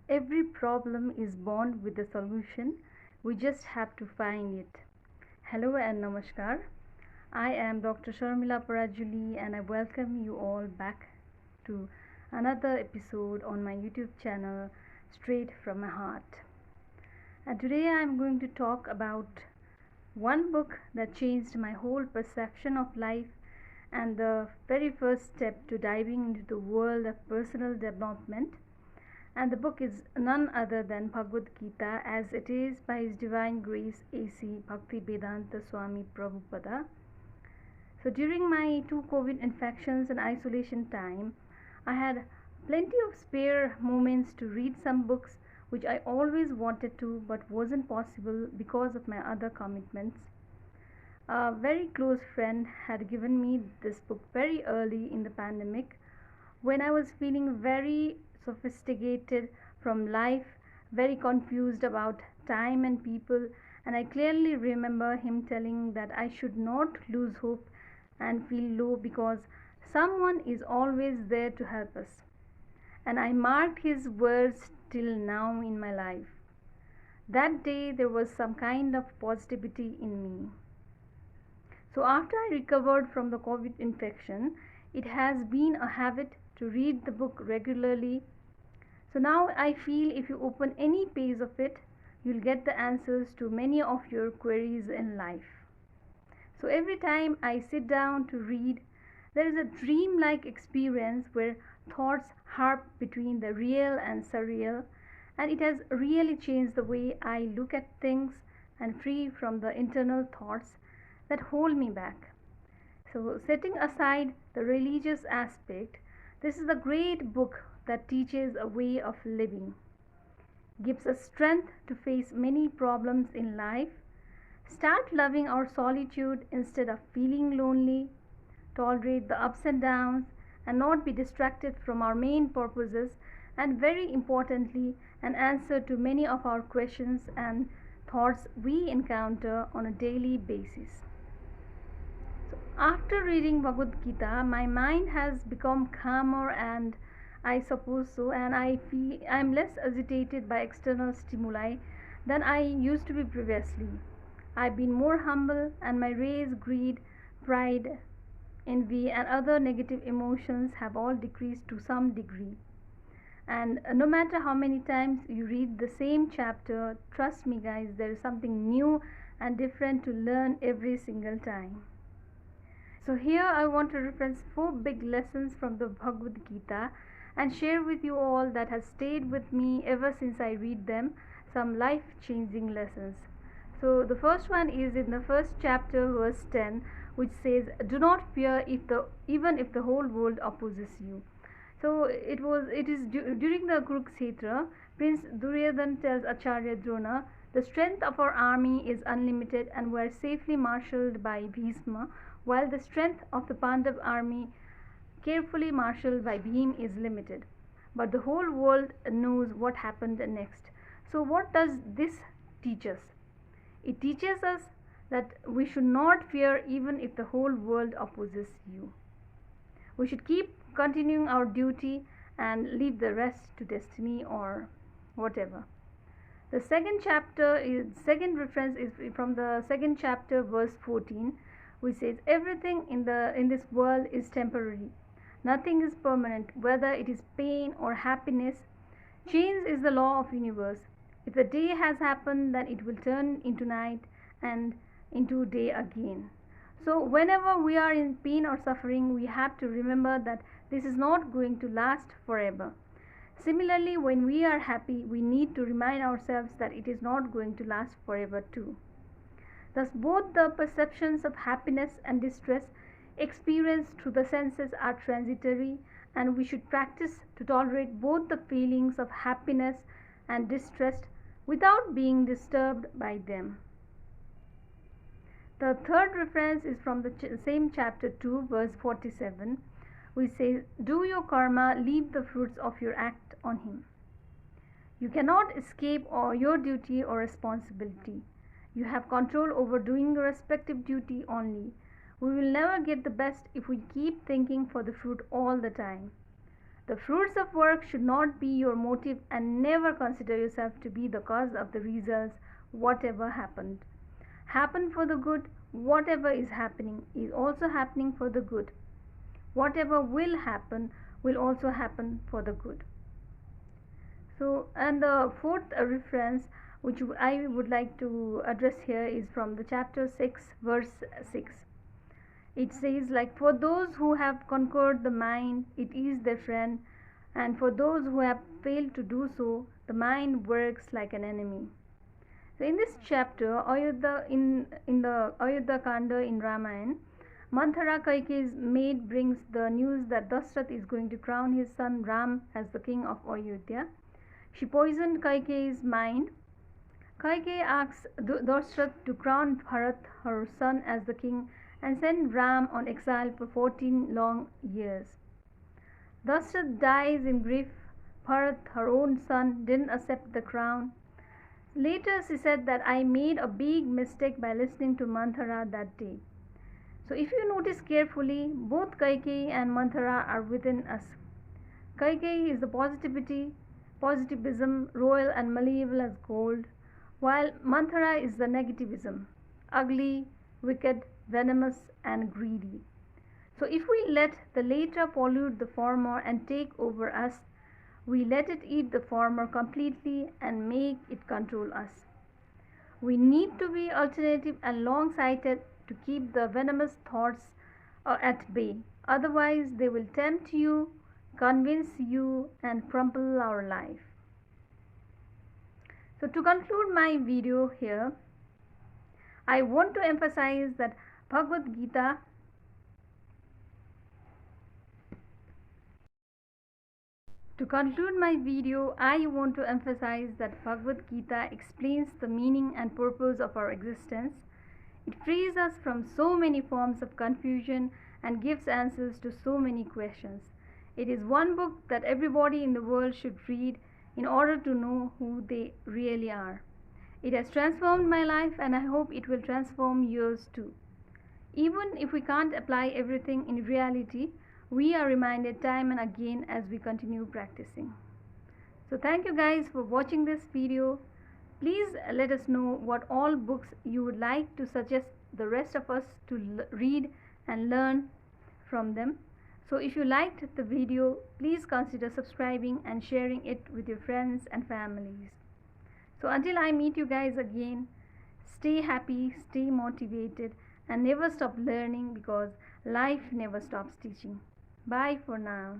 Every problem is born with a solution. We just have to find it. Hello and namaskar. I am Dr. Sharmila Parajuli and I welcome you all back to another episode on my YouTube channel Straight from My Heart. And today I am going to talk about one book that changed my whole perception of life and the very first step to diving into the world of personal development, and the book is none other than Bhagavad Gita, as it is by His Divine Grace A.C. Bhaktivedanta Swami Prabhupada. So during my 2 COVID infections and isolation time, I had plenty of spare moments to read some books which I always wanted to but wasn't possible because of my other commitments. A very close friend had given me this book very early in the pandemic when I was feeling very sophisticated from life, very confused about time and people, and I clearly remember him telling that I should not lose hope and feel low because someone is always there to help us. And I marked his words till now in my life. That day there was some kind of positivity in me. So after I recovered from the COVID infection, it has been a habit to read the book regularly. So now I feel if you open any page of it, you'll get the answers to many of your queries in life. So every time I sit down to read, there is a dream-like experience where thoughts harp between the real and surreal, and it has really changed the way I look at things and free from the internal thoughts that hold me back. So, setting aside the religious aspect, this is a great book that teaches a way of living, gives us strength to face many problems in life, start loving our solitude instead of feeling lonely, tolerate the ups and downs, and not be distracted from our main purposes, and very importantly, an answer to many of our questions and thoughts we encounter on a daily basis. After reading Bhagavad Gita, my mind has become calmer, and I suppose so, and I feel I am less agitated by external stimuli than I used to be previously. I've been more humble, and my rage, greed, pride, envy, and other negative emotions have all decreased to some degree. And no matter how many times you read the same chapter, trust me, guys, there is something new and different to learn every single time. So here I want to reference 4 big lessons from the Bhagavad Gita and share with you all that has stayed with me ever since I read them, some life-changing lessons. So the first one is in the first chapter, verse 10, which says, "Do not fear even if the whole world opposes you." So it is during the Kurukshetra, Prince Duryodhan tells Acharya Drona, "The strength of our army is unlimited and we are safely marshalled by Bhisma, while the strength of the Pandav army, carefully marshalled by Bhim, is limited. But the whole world knows what happened next." So what does this teach us? It teaches us that we should not fear even if the whole world opposes you. We should keep continuing our duty and leave the rest to destiny or whatever. The second reference is from the second chapter, verse 14, which says, "Everything in this world is temporary. Nothing is permanent, whether it is pain or happiness. Change is the law of universe. If the day has happened, then it will turn into night and into day again." So whenever we are in pain or suffering, we have to remember that this is not going to last forever. Similarly, when we are happy, we need to remind ourselves that it is not going to last forever too. Thus, both the perceptions of happiness and distress experienced through the senses are transitory, and we should practice to tolerate both the feelings of happiness and distress without being disturbed by them. The third reference is from the same chapter 2, verse 47, which says, "Do your karma, leave the fruits of your act on him." You cannot escape your duty or responsibility. You have control over doing your respective duty only. We will never get the best if we keep thinking for the fruit all the time. The fruits of work should not be your motive, and never consider yourself to be the cause of the results, whatever happened. Happen for the good, whatever is happening is also happening for the good. Whatever will happen will also happen for the good. So, and the fourth reference which I would like to address here is from the chapter 6, verse 6. It says, like, for those who have conquered the mind, it is their friend, and for those who have failed to do so, the mind works like an enemy. So in this chapter, Ayodhya in the Ayodhya Kanda in Ramayana, Manthara, Kaikeyi's maid, brings the news that Dashrath is going to crown his son Ram as the king of Ayodhya. She poisoned Kaikeyi's mind. Kaikeyi asks Dashrath to crown Bharat, her son, as the king and send Ram on exile for 14 long years. Dashrath dies in grief. Bharat, her own son, didn't accept the crown. Later she said that I made a big mistake by listening to Manthara that day. So if you notice carefully, both Kaikeyi and Manthara are within us. Kaikeyi is the positivism, royal and malleable as gold, while Manthara is the negativism, ugly, wicked, venomous and greedy. So if we let the latter pollute the former and take over us, we let it eat the former completely and make it control us. We need to be alternative and long-sighted to keep the venomous thoughts at bay. Otherwise, they will tempt you, convince you, and crumple our life. So to conclude my video here, I want to emphasize that Bhagavad Gita explains the meaning and purpose of our existence. It frees us from so many forms of confusion and gives answers to so many questions. It is one book that everybody in the world should read in order to know who they really are. It has transformed my life, and I hope it will transform yours too. Even if we can't apply everything in reality, we are reminded time and again as we continue practicing. So thank you guys for watching this video. Please let us know what all books you would like to suggest the rest of us to read and learn from them. So if you liked the video, please consider subscribing and sharing it with your friends and families. So until I meet you guys again, stay happy, stay motivated, and never stop learning, because life never stops teaching. Bye for now.